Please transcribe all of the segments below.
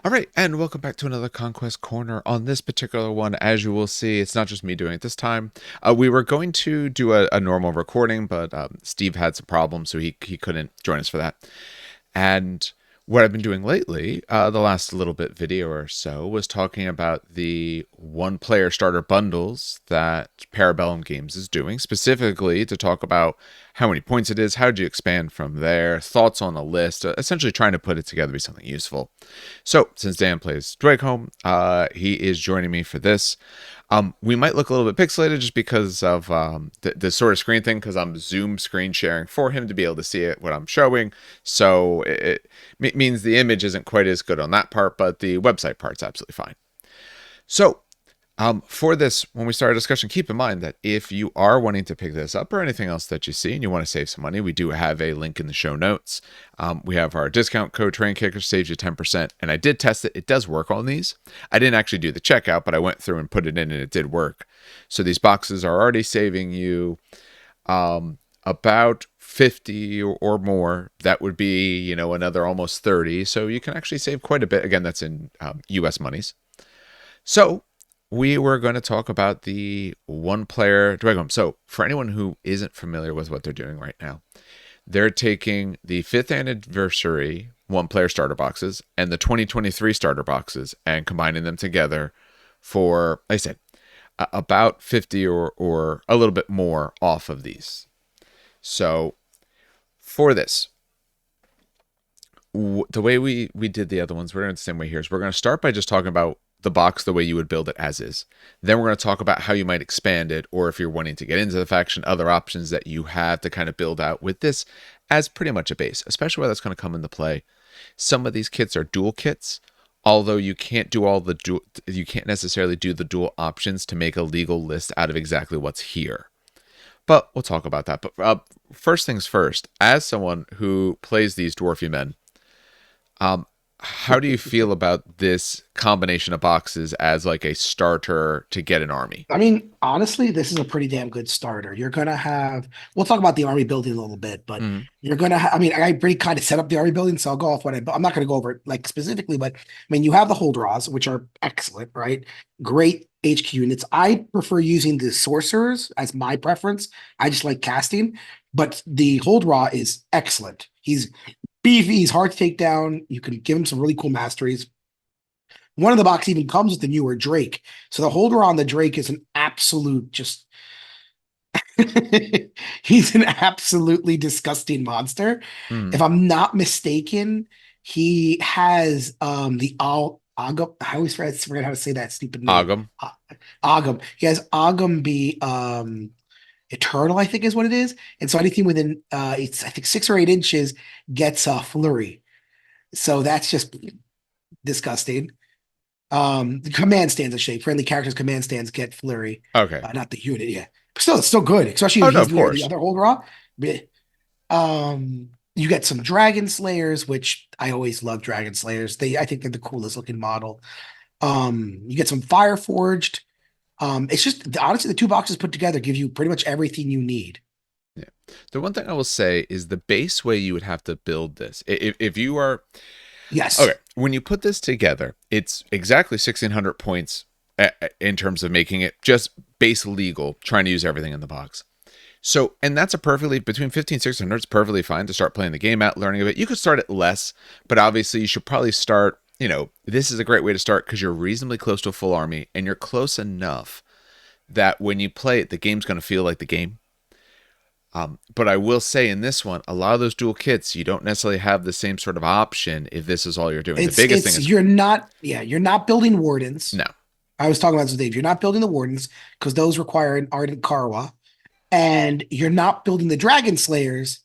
All right, and welcome back to another Conquest Corner. On this particular one, as you will see, it's not just me doing it this time. We were going to do a normal recording, but Steve had some problems, so he couldn't join us for that. And what I've been doing lately, the last little bit video or so, was talking about the one-player starter bundles that Parabellum Games is doing, specifically to talk about how many points it is, how do you expand from there, thoughts on the list, essentially trying to put it together to be something useful. So, since Dan plays Dweghom, he is joining me for this. We might look a little bit pixelated just because of the sort of screen thing, because I'm Zoom screen sharing for him to be able to see it, what I'm showing. So it means the image isn't quite as good on that part, but the website part's absolutely fine. So for this, when we start a discussion, keep in mind that if you are wanting to pick this up or anything else that you see and you want to save some money, we do have a link in the show notes. We have our discount code TrainKicker, saves you 10%. And I did test it. It does work on these. I didn't actually do the checkout, but I went through and put it in and it did work. So these boxes are already saving you about 50 or more. That would be, another almost 30. So you can actually save quite a bit. Again, that's in US monies. So we were going to talk about the one-player Dweghom. So for anyone who isn't familiar with what they're doing right now, they're taking the 5th anniversary one-player starter boxes and the 2023 starter boxes and combining them together for, like I said, about 50 or a little bit more off of these. So for this, the way we did the other ones, we're going to the same way here. Is we're going to start by just talking about the box the way you would build it as is. Then we're going to talk about how you might expand it, or if you're wanting to get into the faction, other options that you have to kind of build out with this as pretty much a base, especially where that's going to come into play. Some of these kits are dual kits, although you can't do you can't necessarily do the dual options to make a legal list out of exactly what's here. But we'll talk about that. But first things first, as someone who plays these dwarfy men, how do you feel about this combination of boxes as like a starter to get an army? I mean, honestly, this is a pretty damn good starter. You're gonna have, we'll talk about the army building a little bit, but Mm, you're gonna have, I mean, I pretty kind of set up the army building, so I'll go off I'm not gonna go over it like specifically, but I mean, you have the hold draws, which are excellent, right? Great HQ units. I prefer using the sorcerers as my preference. I just like casting, but the hold draw is excellent. He's beefy, he's hard to take down. You can give him some really cool masteries. One of the box even comes with the newer Drake. So the holder on the Drake is an absolute just he's an absolutely disgusting monster. mm. If I'm not mistaken, he has the all Agam. I always forget how to say that stupid name. Ogum. Uh, Agam. He has Agam be eternal, I think is what it is. And so anything within it's I think 6 or 8 inches gets a flurry. So that's just disgusting. The command stands are shape. Friendly characters command stands get flurry. Okay. Not the unit, yeah. But still, it's still good, especially Oh if no, he's of near the course. other hold raw. You get some dragon slayers, which I always love dragon slayers. I think they're the coolest looking model. You get some fire forged. It's just honestly the two boxes put together give you pretty much everything you need. Yeah. The one thing I will say is the base way you would have to build this. If you are Yes. okay, when you put this together, it's exactly 1,600 points in terms of making it just base legal, trying to use everything in the box. So, and that's a perfectly, between 15 and 600, it's perfectly fine to start playing the game out, learning of it. You could start at less, but obviously you should probably start, this is a great way to start because you're reasonably close to a full army and you're close enough that when you play it, the game's going to feel like the game. But I will say in this one, a lot of those dual kits, you don't necessarily have the same sort of option if this is all you're doing. The biggest thing It's is, you're not building wardens. no, I was talking about this with Dave. You're not building the wardens because those require an ardent Karwa. And you're not building the Dragon Slayers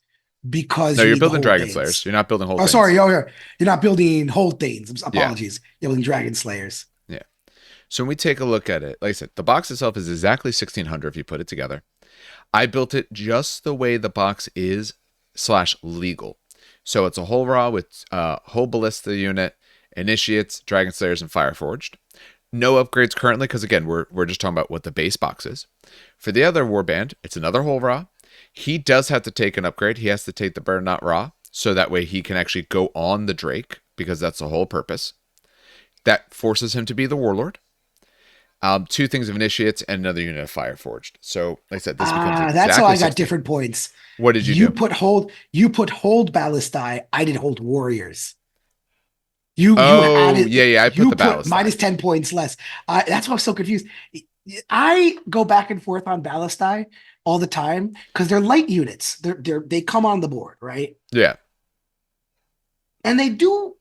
no, because you you're need the building Hold Dragon Slayers. Thanes. You're not building whole Oh, things. sorry. Oh, yeah. You're not building Hold Thanes. Yeah, Apologies. You're building Dragon Slayers. yeah. So when we take a look at it, like I said, the box itself is exactly 1,600 if you put it together. I built it just the way the box is slash legal. So it's a whole raw with whole ballista unit, initiates, dragon slayers, and fireforged. No upgrades currently because again we're just talking about what the base box is. For the other warband, it's another whole raw. He does have to take an upgrade. He has to take the burn not raw, so that way he can actually go on the Drake because that's the whole purpose. That forces him to be the warlord. Two things of initiates and another unit of fire forged. So, like I said, this becomes That's how exactly I got 16. different points. What did you do? You put hold ballistae. I did hold warriors. You Oh, yeah, added yeah. I put you the put ballast die. minus 10 points less. That's why I'm so confused. I go back and forth on ballistae all the time because they're light units. They come on the board, right? Yeah, And they do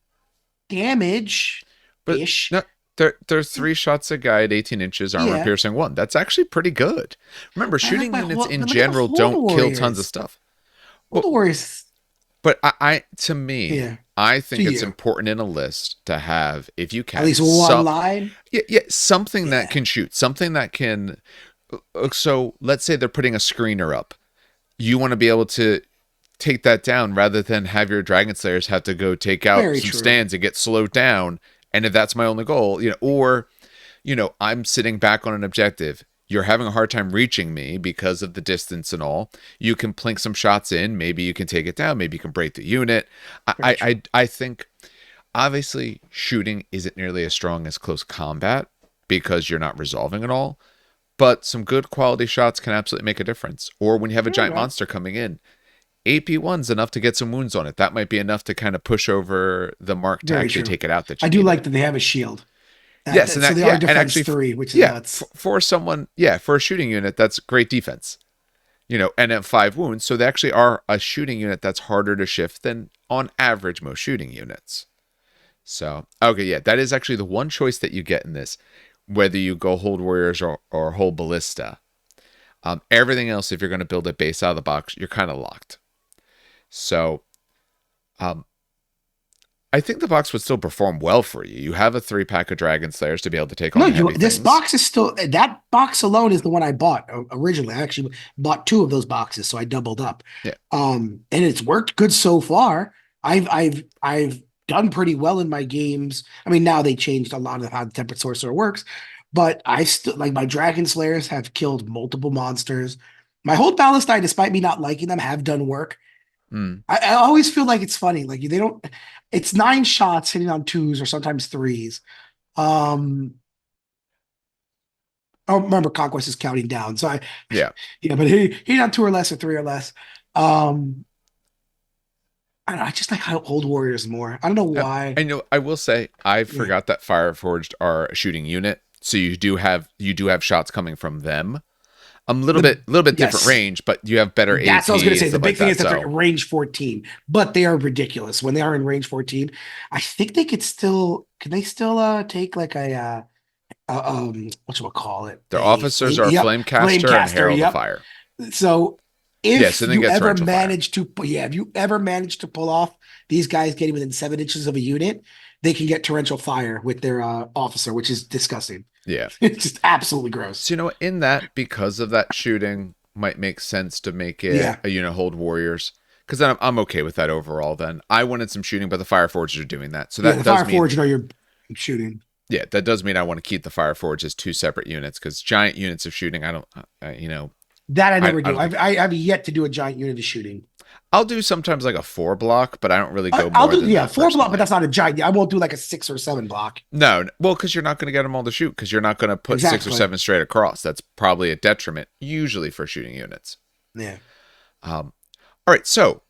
damage but ish. no, they're three shots a guy at 18 inches, armor Yeah. piercing one. That's actually pretty good. Remember, shooting units in But look at my general hold don't kill tons of warriors. stuff. Hold But warriors. but to me, Yeah. I To think it's you. important in a list to have, if you At can, least one line. something that Yeah. can shoot, something that can. So let's say they're putting a screener up. You want to be able to take that down rather than have your Dragon Slayers have to go take out Very some true. stands and get slowed down. And if that's my only goal, or I'm sitting back on an objective. You're having a hard time reaching me because of the distance and all. You can plink some shots in. Maybe you can take it down. Maybe you can break the unit. I Very I true. I, I think obviously shooting isn't nearly as strong as close combat because you're not resolving it all. But some good quality shots can absolutely make a difference. Or when you have a Fair giant enough. monster coming in, AP1's enough to get some wounds on it. That might be enough to kind of push over the mark to Very actually true. take it out that I you do needed. like that they have a shield. Yes, and So that, they are yeah, and defense actually, three, which is yeah, nuts. for someone, yeah, for a shooting unit, that's great defense. And at 5 wounds, so they actually are a shooting unit that's harder to shift than on average most shooting units. So, okay, yeah, that is actually the one choice that you get in this, whether you go hold warriors or hold ballista. Everything else, if you're going to build a base out of the box, you're kind of locked. So, um, I think the box would still perform well for you. You have a 3 pack of Dragon Slayers to be able to take on No, the you. heavy This things. box is still that box alone is the one I bought originally. I actually bought two of those boxes, so I doubled up. Yeah. And it's worked good so far. I've done pretty well in my games. I mean, now they changed a lot of how the Tempered Sorcerer works, but I still like my Dragon Slayers have killed multiple monsters. My Hold Palestine, despite me not liking them, have done work. Mm, I always feel like it's funny. Like they don't. It's 9 shots hitting on twos or sometimes threes. Um, Oh, remember Conquest is counting down. So yeah. yeah, but he not two or less or three or less. Um, I don't know, I just like how old warriors more. I don't know why. I know. I will say I Yeah. forgot that Fireforged are a shooting unit, so you do have shots coming from them. A little bit different Yes, range, but you have better that's what I was AP gonna and say. The stuff big like thing that. is that they're So range 14, but they are ridiculous. When they are in range 14, I think they could still can they still take like a what you call it? their A officers flame, are yep, flame Flamecaster and caster, Herald of yep. Fire. So Yes, if and then you get ever torrential fire. manage to, yeah, if you ever manage to pull off these guys getting within 7 inches of a unit, they can get torrential fire with their officer, which is disgusting. Yeah. It's just absolutely gross. So in that, because of that shooting, might make sense to make it Yeah, a unit hold warriors. Because then I'm okay with that overall. Then I wanted some shooting, but the Fireforgers are doing that, so yeah. that The does fire mean forge are your shooting. yeah, that does mean I want to keep the Fireforge as two separate units because giant units of shooting, I don't, That I I never do. don't think I've yet to do a giant unit of shooting. I'll do sometimes like a 4 block, but I don't really go I'll more do than yeah that 4 block, but personally. that's not a giant. I won't do like a 6 or 7 block. No, well, because you're not going to get them all to shoot because you're not going to put six or Exactly. seven straight across. That's probably a detriment, usually for shooting units. Yeah. All right, so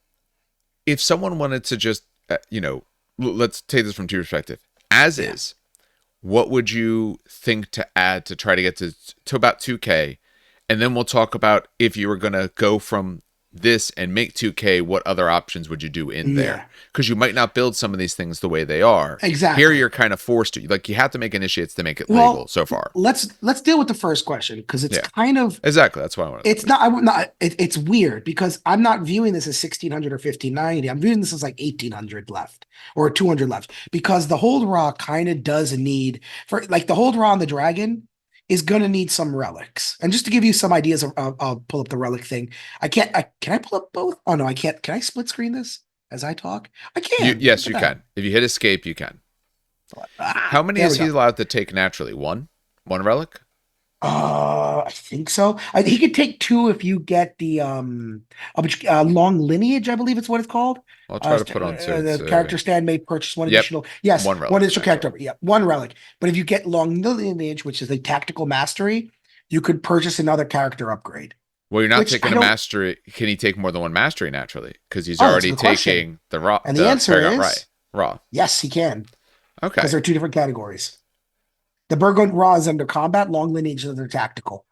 if someone wanted to just, let's take this from two perspective. As Yeah. is, what would you think to add to try to get to about 2K? And then we'll talk about if you were going to go from this and make 2K, what other options would you do in there? Yeah. Because you might not build some of these things the way they are. Here, Exactly. you're kind of forced to. Like, you have to make initiates to make it legal Well, so far. let's deal with the first question because it's Yeah, kind of exactly. That's what I want to it's talk not. I would not. It's weird because I'm not viewing this as 1600 or 1590. I'm viewing this as like 1800 left or 200 left because the hold raw kind of does need for like the hold raw on the dragon is going to need some relics. And just to give you some ideas, I'll pull up the relic thing. Can I pull up both? Oh no, I can't. Can I split screen this as I talk? I can. Look Yes, at you that. can. If you hit escape, you can. How many There is we he go. allowed to take naturally? One relic. I think so. He could take two if you get the long lineage, I believe it's what it's called. I'll try to put on two and The see. character stand may purchase one Yep, additional. Yes, one one relic additional actually. character. Yeah, one relic. But if you get long lineage, which is a tactical mastery, you could purchase another character upgrade. Well, you're not Which taking I a don't. mastery. Can he take more than one mastery naturally? Because he's Oh, that's a already good question. taking the raw, And the the answer Paragon Rye is raw. yes, he can because Okay. they're two different categories. The Burgoyne Raw is under combat. Long lineage is under tactical.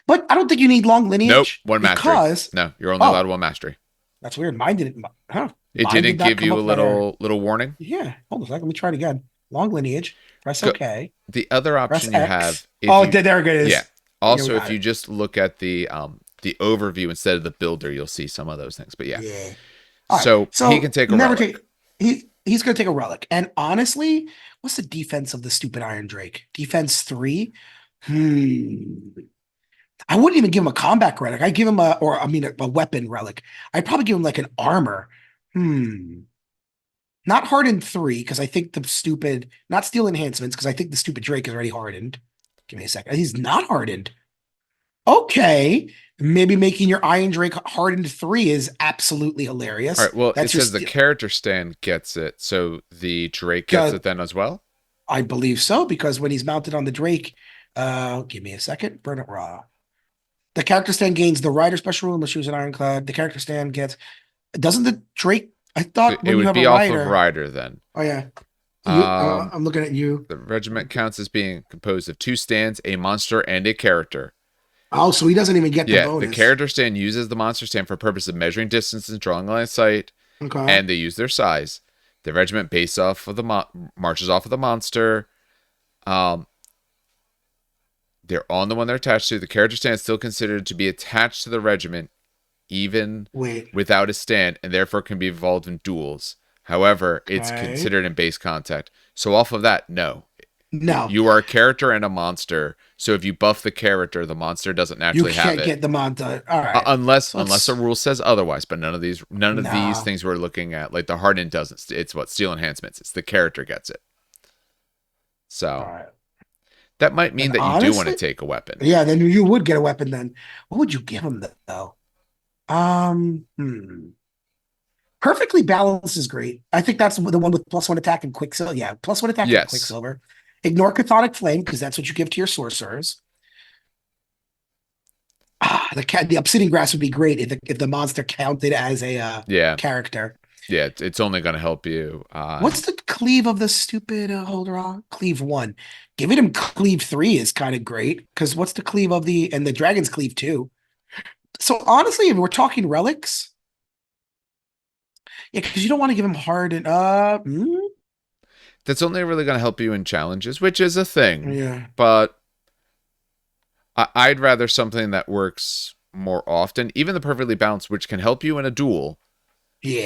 But I don't think you need long Nope, lineage one mastery. because No, you're only allowed oh, one mastery. that's weird. Mine didn't. Huh? It Mine did didn't not give come you up a with that error. little warning. Yeah. Hold on a second. Let me try it again. Long lineage. Press Go, OK. the other Press option you have, X. if Oh, you, there it yeah. is. Yeah, we Also, if got you it. just look at the overview instead of the builder, you'll see some of those things. But yeah, Yeah. All right. so he can So take a never relic. take. He's gonna take a relic. And honestly, what's the defense of the stupid Iron Drake? Defense three. I wouldn't even give him a combat relic. I'd give him a weapon relic. I'd probably give him like an armor. Hmm. Not hardened three, because I think the stupid, not steel enhancements, because I think the stupid Drake is already hardened. Give me a second. He's not hardened. Okay. Maybe making your Iron Drake hardened three is absolutely All hilarious. right. Well, it That's your says the steel. character stand gets it, so the Drake gets Uh, it then as well. I believe so, because when he's mounted on the Drake, give me a second. Burn it raw. The character stand gains the rider special rule unless you use an ironclad. The character stand gets. Doesn't the Drake? I So thought it when you would have a be off of rider. Rider then. Oh yeah, you. Um, I'm looking at you. the regiment counts as being composed of two stands, a monster, and a character. Oh, so he doesn't even get the Yeah, the bonus. character stand uses the monster stand for purpose of measuring distance and drawing line of sight, Okay. and they use their size. The regiment based off of the marches off of the monster. Um, they're on the one they're attached to. The character stand is still considered to be attached to the regiment, even Wait. without a stand, and therefore can be involved in duels. However, it's Okay. considered in base contact. So off of that, no. No, You are a character and a monster. So if you buff the character, the monster doesn't you naturally have can't it. get the monta. All right. Unless So a let's. rule says otherwise, but none of these No. things we're looking at, like the hardened doesn't. It's what steel enhancements. It's the character gets it. All So right. that might mean And that you do want to honestly, take a weapon. yeah, then you would get a weapon then. What would you give him though? Perfectly balanced is great. I think that's the one with plus one attack and Quicksilver. Yeah, plus one attack and Yes. Quicksilver. Ignore Cathodic Flame because that's what you give to your sorcerers. The Obsidian Grass would be great if the monster counted as a Yeah. character. Yeah. It's only going to help you What's on. the cleave of the stupid holder on? Cleave one. Giving him cleave three is kind of great because what's the cleave of the dragon's cleave two? So honestly, if we're talking relics, yeah, because you don't want to give him hard and That's only really going to help you in challenges, which is a thing. yeah, But I'd rather something that works more often, even the perfectly balanced, which can help you in a duel.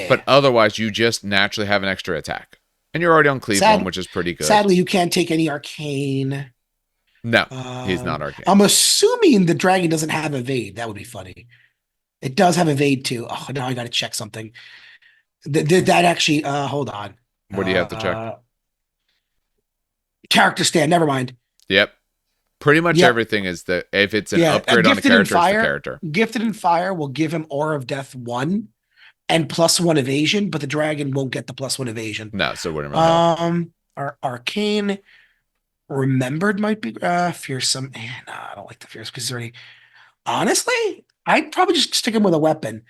But yeah. otherwise, you just naturally have an extra attack. And you're already on Cleave 1, Sad, which is pretty good. sadly, you can't take any arcane. No, he's not Um, arcane. I'm assuming the dragon doesn't have evade. That would be funny. It does have evade too. Oh, now I got to check something. Did that actually? Hold on. What do you have to check? Uh, character stand. Never mind. Yep. Pretty much Yep. everything is that if it's an Yeah. upgrade on a Gifted in character, it's the fire. character. Gifted in fire will give him aura of death one and plus one evasion, but the dragon won't get the plus one evasion. No, so it wouldn't really help. Our arcane remembered might be fearsome. No, I don't like the fearsome because it's already. Honestly, I'd probably just stick him with a weapon.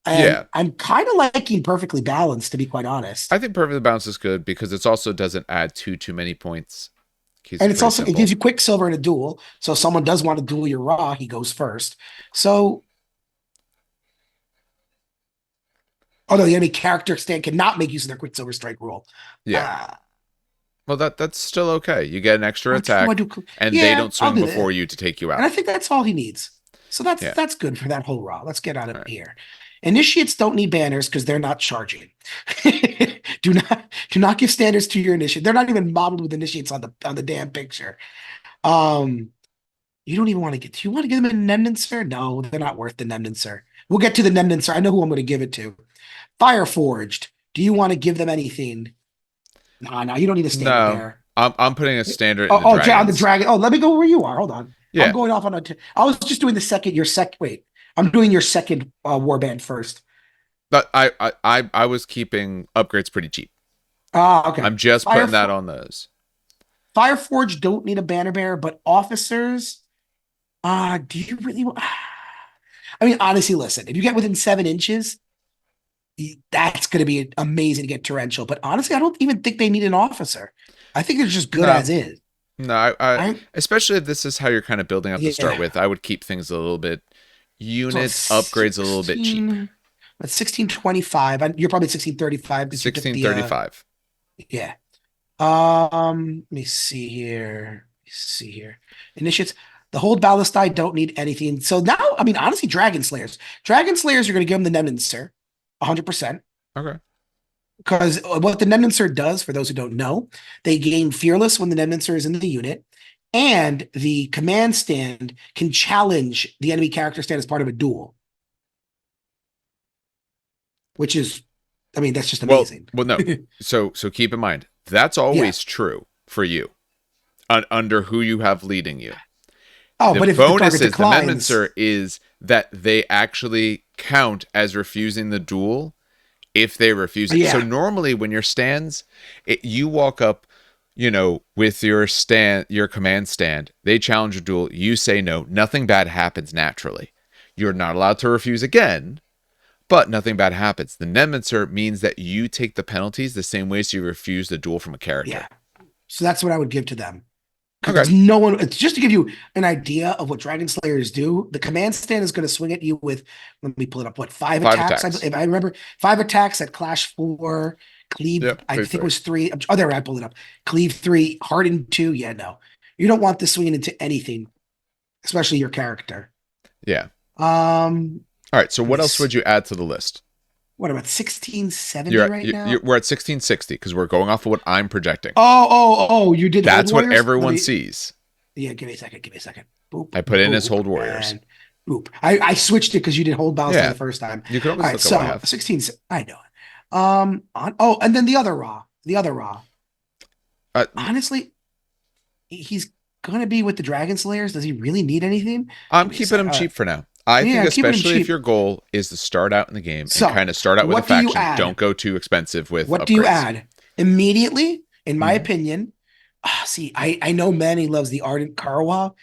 And Yeah. I'm kind of liking perfectly balanced, to be quite honest. I think perfectly balanced is good because it also doesn't add too many points. Keeps And it it's pretty also it gives simple. you Quicksilver in a duel. So if someone does want to duel your raw, he goes first. So although the enemy character stand cannot make use of their Quicksilver strike rule. Yeah. Uh Well, that's still okay. You get an extra what do I attack, do? and they Yeah, don't I'll swing do before that. you to take you And I out. think that's all he needs. So Yeah. that's good for that whole raw. Let's get out All of right. here. Initiates don't need banners because they're not charging. Do not give standards to your initiate. They're not even modeled with initiates on the damn picture. Um, you don't even want to get. Do you want to give them a Nemnenser? No, they're not worth the Nemnenser. We'll get to the Nemnenser. I know who I'm going to give it to. Fireforged. Do you want to give them anything? No, no, you don't need a standard No, there. I'm putting a standard in Oh, the oh, on the dragons. dragon. Oh, let me go where you are. Hold on. I'm Yeah, going off on I was just doing the second, your second, wait, I'm doing your second warband first. but I was keeping upgrades pretty cheap. Ah, okay. I'm just Fire, putting that on those. Fireforge don't need a banner bearer, but officers, do you really want? I mean, honestly, listen, if you get within 7 inches, that's going to be amazing to get torrential. But honestly, I don't even think they need an officer. I think they're just good No, as is. no, I I especially if this is how you're kind of building up to start Yeah. with, I would keep things a little bit So units, upgrades a little bit cheap. 16, that's 1625. You're probably 1635 because you took the 1635. yeah. Let me see here. Let me see here. Initiates. The hold ballistine don't need anything. So now, I mean, honestly, Dragon Slayers. Dragon Slayers are going to give them the Nemesis, 100%. Okay. Because what the Nemesis does, for those who don't know, they gain Fearless when the Nemesis is in the unit, and the command stand can challenge the enemy character stand as part of a duel, which is, I mean, that's just amazing. Well, no. So keep in mind that's Yeah. always true for you under who you have leading you. Oh, The but if the bonus target is the declines, Nemesis is that they actually count as refusing the duel if they refuse it. So yeah, normally when your stands, you walk up, with your command stand, they challenge a duel, you say no, nothing bad happens naturally. You're not allowed to refuse again, but nothing bad happens. The Nemesis means that you take the penalties the same way as you refuse the duel from a yeah. character. So that's what I would give to them. Because Okay. no one, it's just to give you an idea of what Dragon Slayers do. The command stand is going to swing at you with, let me pull it up, what, five Five attacks? attacks. If I remember, five attacks at Clash 4, Cleave, Yep. I Cleave think it three. was 3. Oh, there, I pulled it up. Cleave 3, Harden 2. Yeah, no. You don't want this swinging into anything, especially your character. Yeah. Um, All right. So Let me what else would see. you add to the list? What about 1670 right now? We're at 1660 because we're going off of what I'm projecting. You did Hold That's what Warriors? Let everyone me, sees. yeah, give me a second. Give me a second. Boop, I put in as boop, hold warriors. and boop. I switched it because you did hold Palestine Yeah. the first time. You can All always right, look at what I so have. 16. I know it. And then the other Raw. The other Raw. Uh, Honestly, he's gonna be with the Dragon Slayers. Does he really need anything? I'm Give me a keeping sec. them cheap for now. I think Yeah, keeping him especially if cheap. your goal is to start out in the game and So, kind of start out with a what do you faction, add? don't go too expensive with What do you upgrades. add? Immediately, in my Hmm. opinion, see, I know Manny loves the Ardent Karawa,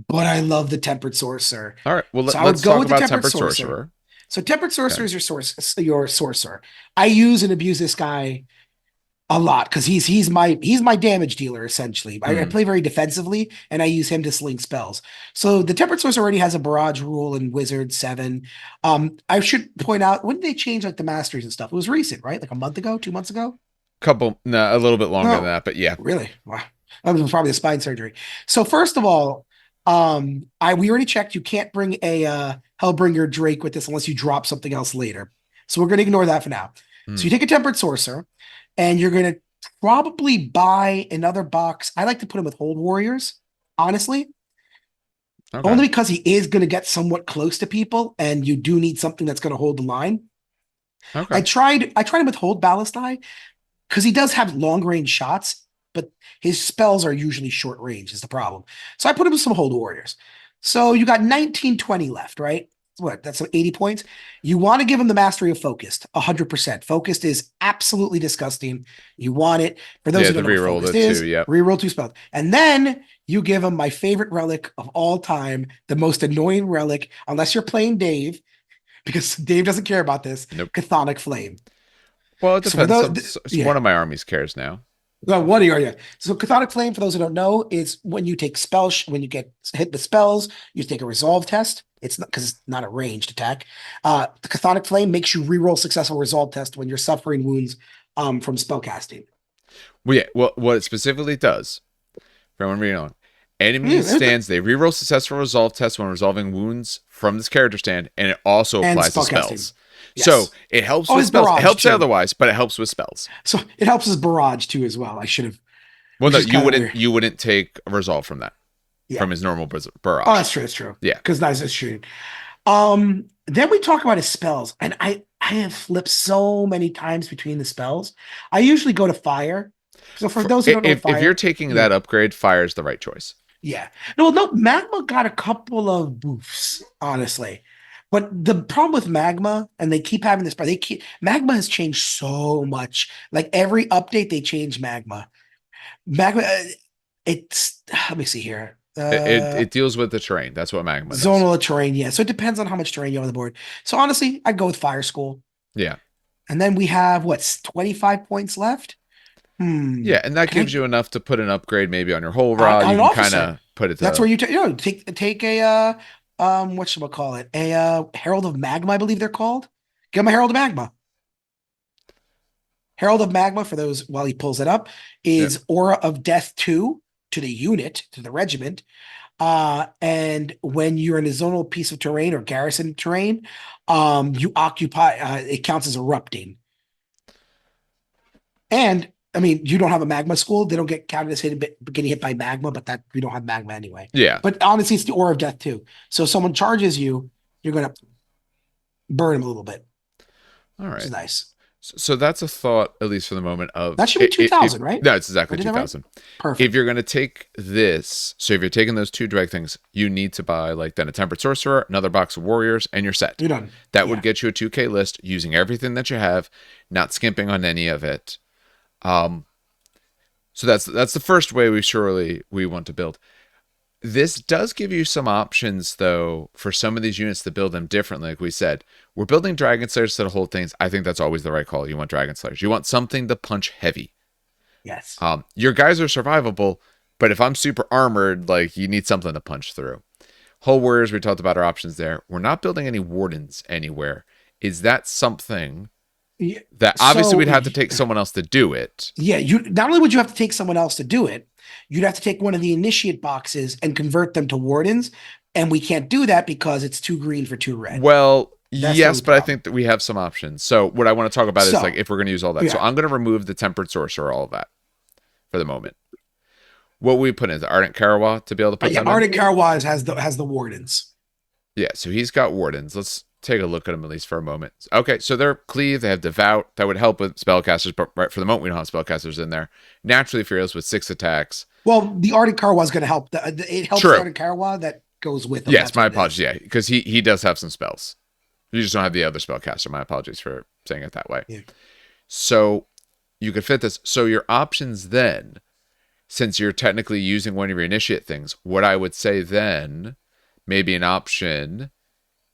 but I love the Tempered Sorcerer. All right. Well, So I would let's go talk with the about Tempered Tempered Sorcerer. Sorcerer. So Tempered Okay. Sorcerer is your sorcerer. I use and abuse this guy a lot because he's my damage dealer essentially. I Hmm. play very defensively and I use him to sling spells. So the Tempered Sorcerer already has a barrage rule in Wizard 7. I should point out, when did they change like the masteries and stuff? It was recent, right? Like a month ago, 2 months ago? Couple, no, a little bit longer than No, that, but yeah. really? Wow. That was probably a spine surgery. So first of all, I we already checked. You can't bring a Hellbringer Drake with this unless you drop something else later. So we're going to ignore that for now. So Hmm. you take a Tempered Sorcerer, and you're going to probably buy another box. I like to put him with Hold Warriors, honestly, Okay. only because he is going to get somewhat close to people, and you do need something that's going to hold the line. I Okay. tried. I tried him with Hold Ballast because he does have long range shots, but his spells are usually short range, is the problem. So I put him with some Hold Warriors. So you got 1920 left, right? What? That's 80 points. You want to give him the mastery of focused, 100%. Focused is absolutely disgusting. You want it. For those Yeah, who the don't know what reroll focused it too. is, Yep. reroll 2 spells. And then you give him my favorite relic of all time, the most annoying relic, unless you're playing Dave, because Dave doesn't care about this, Nope. Chthonic Flame. Well, it So for depends. those, One yeah. of my armies cares now. Well, what are you? So Chthonic Flame, for those who don't know, is when you take when you get hit with spells, you take a resolve test. It's not because it's not a ranged attack. The Chthonic Flame makes you reroll successful resolve test when you're suffering wounds from spellcasting. Well, yeah. Well, what it specifically does, from what I'm reading on, enemies Yeah, stands they reroll successful resolve tests when resolving wounds from this character stand, and it also and applies to spellcasting. spells. So Yes. it helps Oh, with his spells. It barrage helps too. otherwise, but it helps with spells. So it helps his barrage too as well. I should have, Well, which no, is kind of weird. you wouldn't take a resolve from that Yeah. from his normal Oh, barrage. that's true. That's true. Yeah. Because nice is shooting. Then we talk about his spells, and I have flipped so many times between the spells. I usually go to fire. So for those who don't know If you're fire, taking yeah, that upgrade, fire is the right choice. Yeah. No, no, Magma got a couple of boofs, honestly. But the problem with Magma, and they keep having this, but they keep Magma has changed so much. Like every update, they change Magma. Magma, it's let me see here. It deals with the terrain. That's what magma does. Zonal terrain, yeah. So it depends on how much terrain you have on the board. So honestly, I'd go with Fire School. Yeah. And then we have what's 25 points left? Yeah, and that Can gives I you enough to put an upgrade maybe on your whole rod. on You an can kind officer? of put it That's to where take a what should we call it? A Herald of Magma, I believe they're called. Give him a Herald of Magma. Herald of Magma, for those while he pulls it up, yeah. is Aura of Death 2 to the unit, to the regiment. And when you're in a zonal piece of terrain or garrison terrain, you occupy it counts as erupting. And I mean, you don't have a magma school, they don't get counted as getting hit by magma, but that we don't have magma anyway. Yeah. But honestly, it's the Aura of Death too. So if someone charges you, you're gonna burn them a little bit, All which is right. nice. So that's a thought, at least for the moment, of That should be 2000, right? no, it's I exactly did that right? 2000. If Perfect. you're going to take this, so if you're taking those two drag things, you need to buy like then a tempered sorcerer, another box of warriors, and you're set. You're done. That would Yeah. get you a 2K list using everything that you have, not skimping on any of it. Um, so that's the first way we want to build. This does give you some options, though, for some of these units to build them differently. Like we said, we're building Dragon Slayers to hold things. I think that's always the right call. You want Dragon Slayers. You want something to punch heavy. Yes. Your guys are survivable, but if I'm super armored, like you need something to punch through. Hull Warriors, we talked about our options there. We're not building any Wardens anywhere. Is that something Yeah. that obviously So we'd have to take someone else to do it? yeah, you not only would you have to take someone else to do it, you'd have to take one of the initiate boxes and convert them to wardens, and we can't do that because it's too green for too red. Well, That's the yes, only but I problem. think that we have some options. So what I want to talk about is like So if we're going to use all that. So yeah, I'm going to remove the Tempered Sorcerer, all of that for the moment. What we put in the Ardent Karawa to be able to put yeah. them in? Ardent Karawaz has the wardens. Yeah, so he's got Wardens. Let's take a look at them at least for a moment. Okay, so they're Cleave, they have Devout. That would help with spellcasters, but right for the moment we don't have spellcasters in there. Naturally Fearless with 6 attacks. Well, the Ardent Karawa is going to help. It helps the True. Ardent Karawa that goes with them. Yes, That's my what it apologies. is. Yeah, because he does have some spells. You just don't have the other spellcaster. My apologies for saying it that way. Yeah. So you could fit this. So your options then, since you're technically using one of your initiate things, what I would say then, maybe an option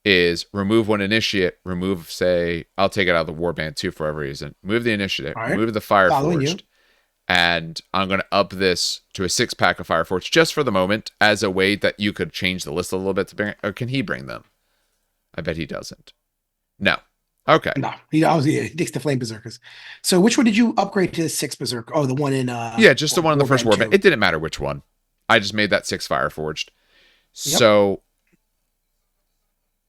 is remove one initiate, remove, say, I'll take it out of the warband too for whatever reason. Move the initiate, All right. remove the Following you. Fireforged, and I'm going to up this to a 6-pack of Fireforged just for the moment as a way that you could change the list a little bit to bring, or can he bring them? I bet he doesn't. No. Okay. No, he takes the Flame Berserkers. So which one did you upgrade to the six Berserker? Oh, the one in Yeah, just the one in the first Warband warband. 2. It didn't matter which one. I just made that 6 Fireforged. Yep. So,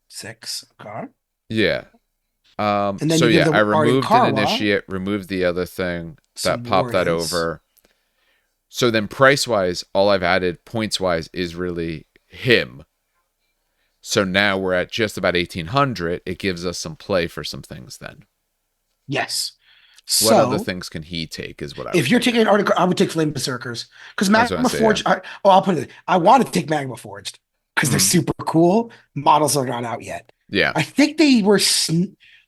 Six. Okay. yeah. And then So you give yeah, the I Ardent removed an Karawa initiate, removed the other thing that some popped that wardens. over. So then price wise, all I've added points wise is really him. So now we're at just about 1800. It gives us some play for some things then. Yes. What other So things can he take is what I would if you're think. taking an Ardent, I would take Flame Berserkers because That's what I Magma say, yeah. Forged. I'll put it. I want to take Magma Forged because they're Mhm. super cool. Models are not out yet. Yeah. I think they were.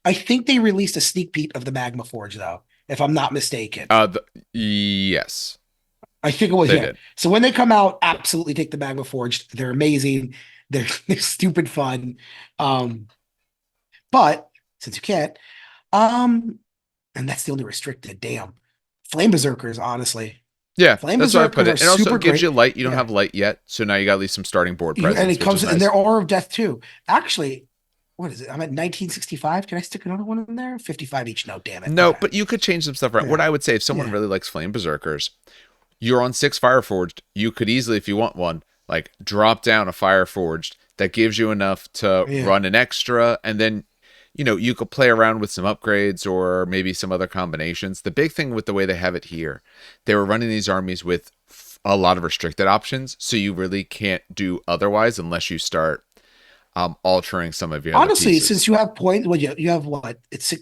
I think they released a sneak peek of the Magma Forge though, if I'm not mistaken. Yes, I think it was they yeah. did. So when they come out, absolutely take the Magma Forged. They're amazing. They're stupid fun. Um, but since you can't, um, and that's the only restricted. Damn, Flame Berserkers. Honestly, Yeah, Flame that's why I put Berserkers it. are It also super gives great. you light. You don't Yeah, have light yet, so now you got at least some starting board and presence, it which is comes in nice. their Aura of Death too. Actually, what is it? I'm at 1965. Can I stick another one in there? 55 each. No, damn it. No, Okay. but you could change some stuff around. What Yeah. I would say, if someone Yeah. really likes Flame Berserkers, you're on 6 Fireforged. You could easily, if you want one, like drop down a Fireforged that gives you enough to Yeah. run an extra, and then you could play around with some upgrades or maybe some other combinations. The big thing with the way they have it here, they were running these armies with a lot of restricted options, so you really can't do otherwise unless you start altering some of your other Honestly, pieces. since you have points, well, you have what? It's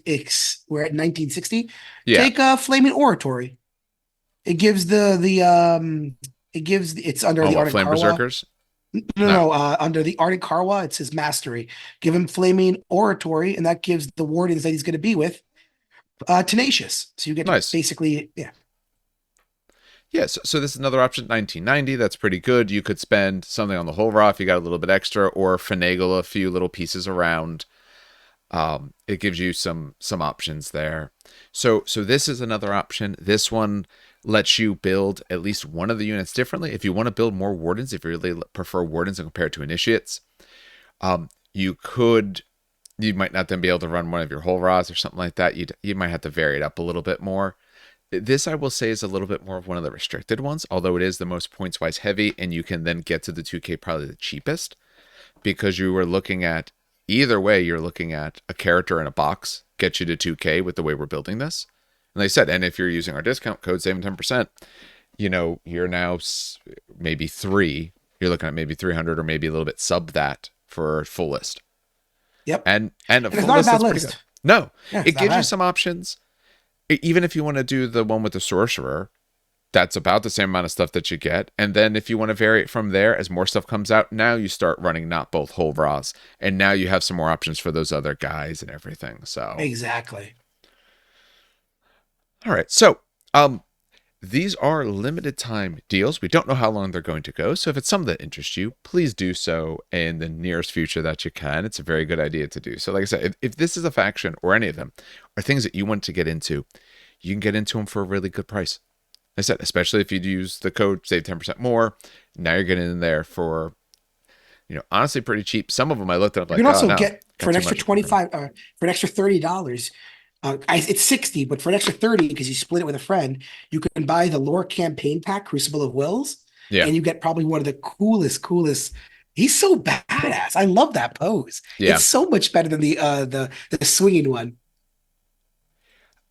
we're at 1960. Yeah. Take a Flaming Oratory. It gives the It's under Oh, the what, Ardent Flame Karwa. Berserkers? No, No. no, under the Ardent Karwa, it says mastery. Give him flaming oratory, and that gives the wardens that he's going to be with tenacious. So you get to Nice. basically, yeah. Yeah, so this is another option, 1990. That's pretty good. You could spend something on the whole raw if you got a little bit extra, or finagle a few little pieces around. It gives you some options there. So this is another option. This one lets you build at least one of the units differently. If you want to build more wardens, if you really prefer wardens and compare it to initiates, you could. You might not then be able to run one of your whole raws or something like that. You might have to vary it up a little bit more. This, I will say, is a little bit more of one of the restricted ones, although it is the most points wise heavy, and you can then get to the 2K probably the cheapest, because you were looking at either way, you're looking at a character in a box get you to 2K with the way we're building this. And like I said, and if you're using our discount code, saving 10%, you're now maybe you're looking at maybe 300 or maybe a little bit sub that for full list. Yep. And a And it's full not a list bad that's pretty good. list. No, Yeah, it's it not gives you bad. some options. Even if you want to do the one with the sorcerer, that's about the same amount of stuff that you get. And then if you want to vary it from there, as more stuff comes out, now you start running not both whole raws, and now you have some more options for those other guys and everything. So, Exactly. all right. So, these are limited time deals. We don't know how long they're going to go. So if it's something that interests you, please do so in the nearest future that you can. It's a very good idea to do. So like I said, if this is a faction or any of them are things that you want to get into, you can get into them for a really good price. Like I said, especially if you use the code save 10% more. Now you're getting in there for, honestly pretty cheap. Some of them I looked at, I'm You can like, oh also no, get for got an too extra much for me. 25, for an extra $30. It's 60, but for an extra 30, because you split it with a friend, you can buy the lore campaign pack, Crucible of Wills, Yeah. and you get probably one of the coolest. He's so badass. I love that pose. It's Yeah. so much better than the swinging one.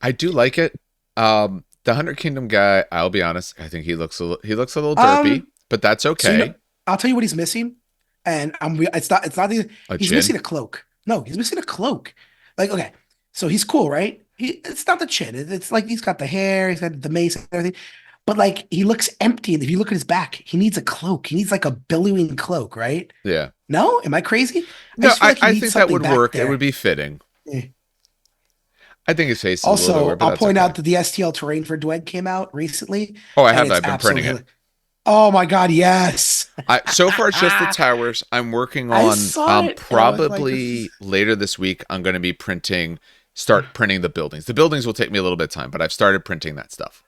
I do like it. The Hundred Kingdom guy, I'll be honest, I think he looks a little derpy, Um, but that's so okay. I'll tell you what he's missing, and it's not A he's chin. missing a cloak. No, he's missing a cloak. Like, okay, so he's cool, right? It's not the chin. It's like he's got the hair, he's got the mace and everything, but like he looks empty. And if you look at his back, he needs a cloak. He needs like a billowing cloak, right? Yeah. No, am I crazy? I No, just feel I, like he I needs think that something would back work. It would there. be fitting. Eh. I think his face is a little bit Also, weird, but I'll that's point okay. out that the STL terrain for Dweg came out recently, Oh, I and have. it's I've been printing it. absolutely. Oh my God, yes. So far it's just the towers. I'm working I on saw it, and I was like, this is probably later this week. I'm going to be start printing the buildings. The buildings will take me a little bit of time, but I've started printing that stuff.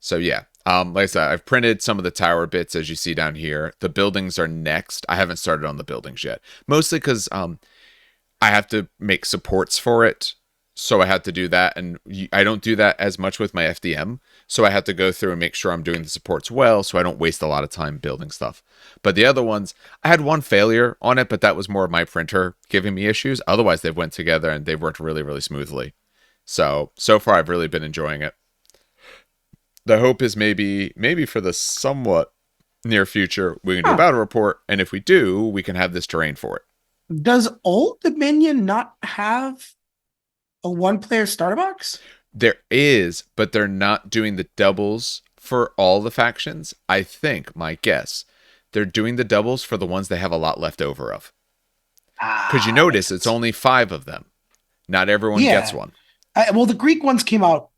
So yeah, like I said, I've printed some of the tower bits as you see down here. The buildings are next. I haven't started on the buildings yet, mostly because I have to make supports for it. So I had to do that. And I don't do that as much with my FDM. So I have to go through and make sure I'm doing the supports well so I don't waste a lot of time building stuff. But the other ones, I had one failure on it, but that was more of my printer giving me issues. Otherwise, they've went together and they've worked really, really smoothly. So far, I've really been enjoying it. The hope is maybe for the somewhat near future, we can do a huh. battle report. And if we do, we can have this terrain for it. Does Old Dominion not have a one-player starter box? There is, but they're not doing the doubles for all the factions. I think, my guess, they're doing the doubles for the ones they have a lot left over of. Because you Ah, makes notice it's sense. only 5 of them. Not everyone gets Yeah. one. Well, the Greek ones came out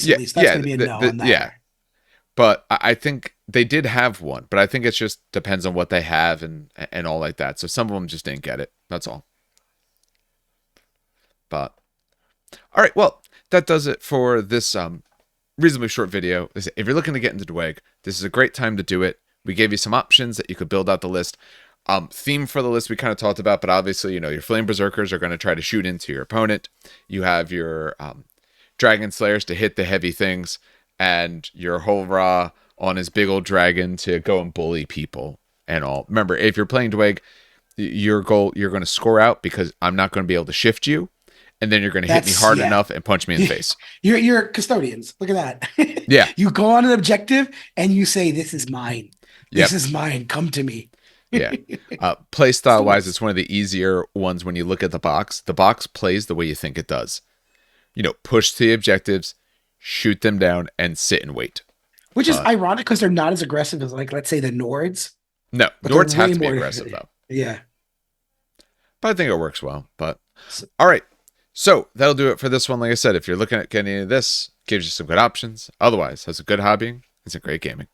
Yeah, recently, so that's yeah, going to be a no on that. yeah. But I think they did have one, but I think it just depends on what they have and all like that. So some of them just didn't get it. That's all. But all right, well, that does it for this reasonably short video. If you're looking to get into Dweg, this is a great time to do it. We gave you some options that you could build out the list. Theme for the list we kind of talked about, but obviously, your Flame Berserkers are going to try to shoot into your opponent. You have your Dragon Slayers to hit the heavy things, and your whole Ra on his big old dragon to go and bully people and all. Remember, if you're playing Dweg, your goal, you're going to score out because I'm not going to be able to shift you, and then you're going to hit me That's hard yeah. enough and punch me in the face. You're custodians. Look at that. Yeah. You go on an objective and you say, "This is mine. This Yep. is mine. Come to me." Yeah. Play style wise, Nice. it's one of the easier ones when you look at the box. The box plays the way you think it does. Push to the objectives, shoot them down, and sit and wait. Which is But ironic because they're not as aggressive as like let's say the Nords, no, but they're Nords have way to be more. aggressive though. Yeah. But I think it works well. But So, all right. So that'll do it for this one. Like I said, if you're looking at getting into this, gives you some good options. Otherwise, has a good hobbying. It's a great gaming.